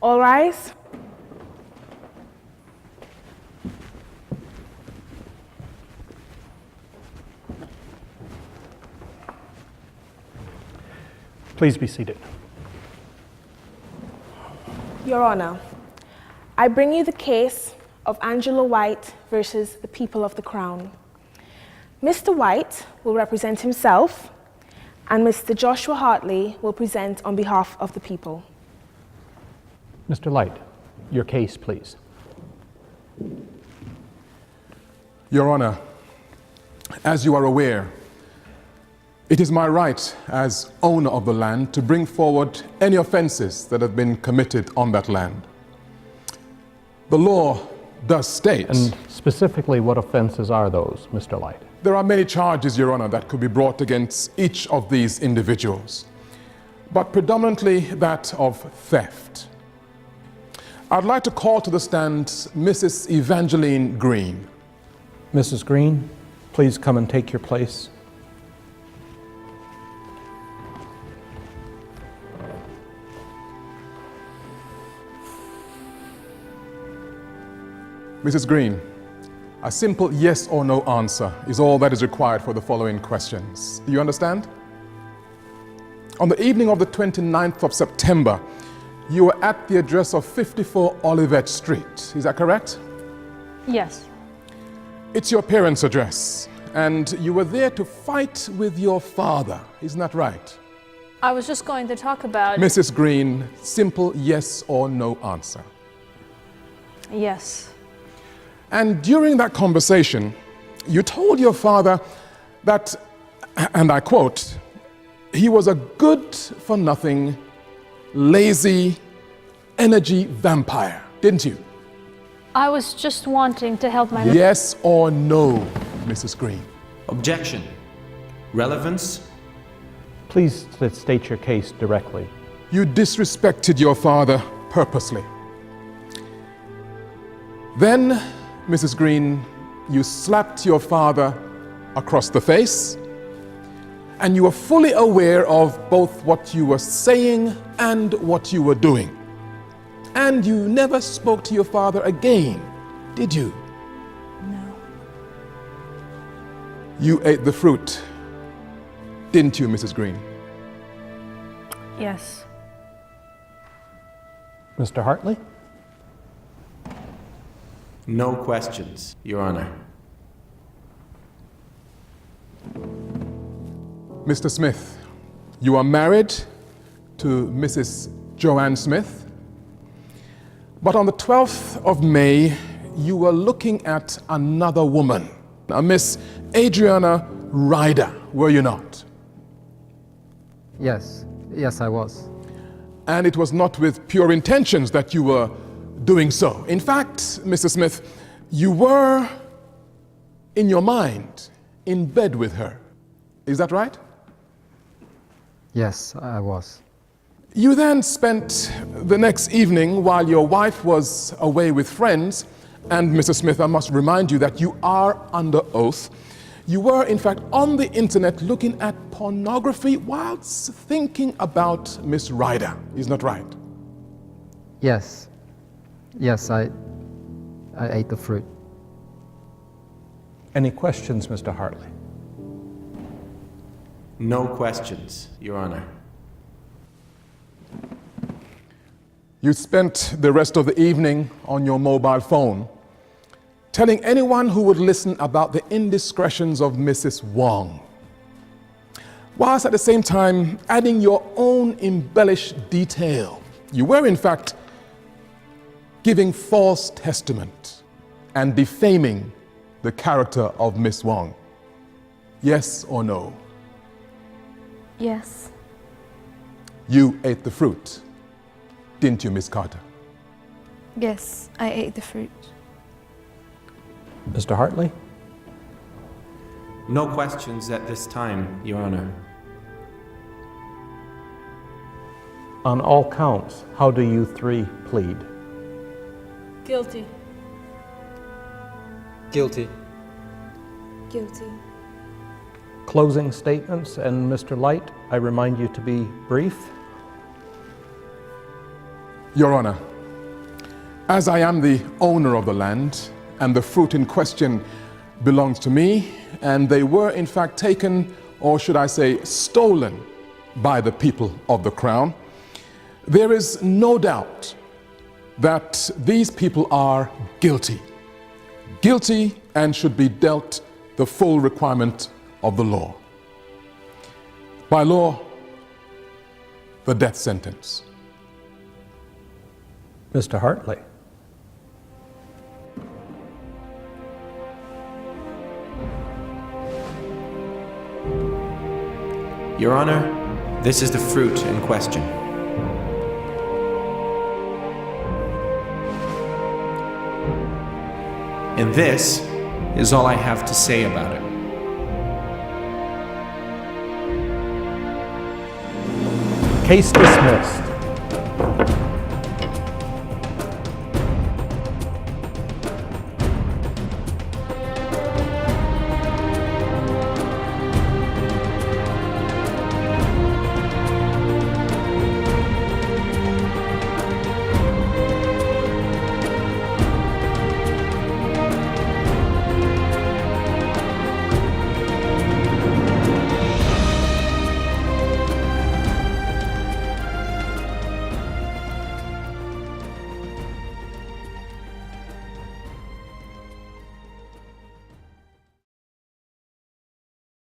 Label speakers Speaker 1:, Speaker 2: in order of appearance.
Speaker 1: All rise.
Speaker 2: Please be seated.
Speaker 1: Your Honor, I bring you the case of Angela White versus the people of the Crown. Mr. White will represent himself, and Mr. Joshua Hartley will present on behalf of the people.
Speaker 2: Mr. Light, your case, please.
Speaker 3: Your Honor, as you are aware, it is my right as owner of the land to bring forward any offenses that have been committed on that land. The law does state...
Speaker 2: And specifically, what offenses are those, Mr. Light?
Speaker 3: There are many charges, Your Honor, that could be brought against each of these individuals, but predominantly that of theft. I'd like to call to the stand Mrs. Evangeline Green.
Speaker 2: Mrs. Green, please come and take your place.
Speaker 3: Mrs. Green, a simple yes or no answer is all that is required for the following questions. Do you understand? On the evening of the 29th of September, you were at the address of 54 Olivet Street. Is that correct?
Speaker 4: Yes.
Speaker 3: It's your parents' address, and you were there to fight with your father. Isn't that right?
Speaker 4: I was just going to talk about...
Speaker 3: Mrs. Green, simple yes or no answer.
Speaker 4: Yes.
Speaker 3: And during that conversation, you told your father that, and I quote, he was a good-for-nothing, lazy, energy vampire, didn't you?
Speaker 4: I was just wanting to help my...
Speaker 3: Yes or no, Mrs. Green?
Speaker 5: Objection. Relevance?
Speaker 2: Please state your case directly.
Speaker 3: You disrespected your father purposely. Then, Mrs. Green, you slapped your father across the face, and you were fully aware of both what you were saying and what you were doing. And you never spoke to your father again, did you?
Speaker 4: No.
Speaker 3: You ate the fruit, didn't you, Mrs. Green?
Speaker 4: Yes.
Speaker 2: Mr. Hartley?
Speaker 5: No questions, Your Honor.
Speaker 3: Mr. Smith, you are married to Mrs. Joanne Smith, but on the 12th of May, you were looking at another woman, a Miss Adriana Ryder, were you not?
Speaker 6: Yes, I was.
Speaker 3: And it was not with pure intentions that you were doing so. In fact, Mr. Smith, you were, in your mind, in bed with her. Is that right?
Speaker 6: Yes, I was.
Speaker 3: You then spent the next evening while your wife was away with friends, and Mr. Smith, I must remind you that you are under oath. You were, in fact, on the internet looking at pornography whilst thinking about Miss Ryder. Isn't that right?
Speaker 6: Yes, I ate the fruit.
Speaker 2: Any questions, Mr. Hartley?
Speaker 5: No questions, Your Honor.
Speaker 3: You spent the rest of the evening on your mobile phone, telling anyone who would listen about the indiscretions of Mrs. Wong, whilst at the same time adding your own embellished detail. You were, in fact, giving false testament and defaming the character of Miss Wong. Yes or no?
Speaker 4: Yes.
Speaker 3: You ate the fruit, didn't you, Miss Carter?
Speaker 4: Yes, I ate the fruit.
Speaker 2: Mr. Hartley?
Speaker 5: No questions at this time, Your Honor.
Speaker 2: On all counts, how do you three plead?
Speaker 4: Guilty.
Speaker 6: Guilty.
Speaker 4: Guilty.
Speaker 2: Closing statements, and Mr. Light, I remind you to be brief.
Speaker 3: Your Honor, As I am the owner of the land, and the fruit in question belongs to me, and they were in fact taken, or should I say, stolen by the people of the crown, there is no doubt that these people are guilty. Guilty and should be dealt the full requirement of the law. By law, the death sentence.
Speaker 2: Mr. Hartley.
Speaker 5: Your Honor, this is the fruit in question. And this is all I have to say about it.
Speaker 2: Case dismissed.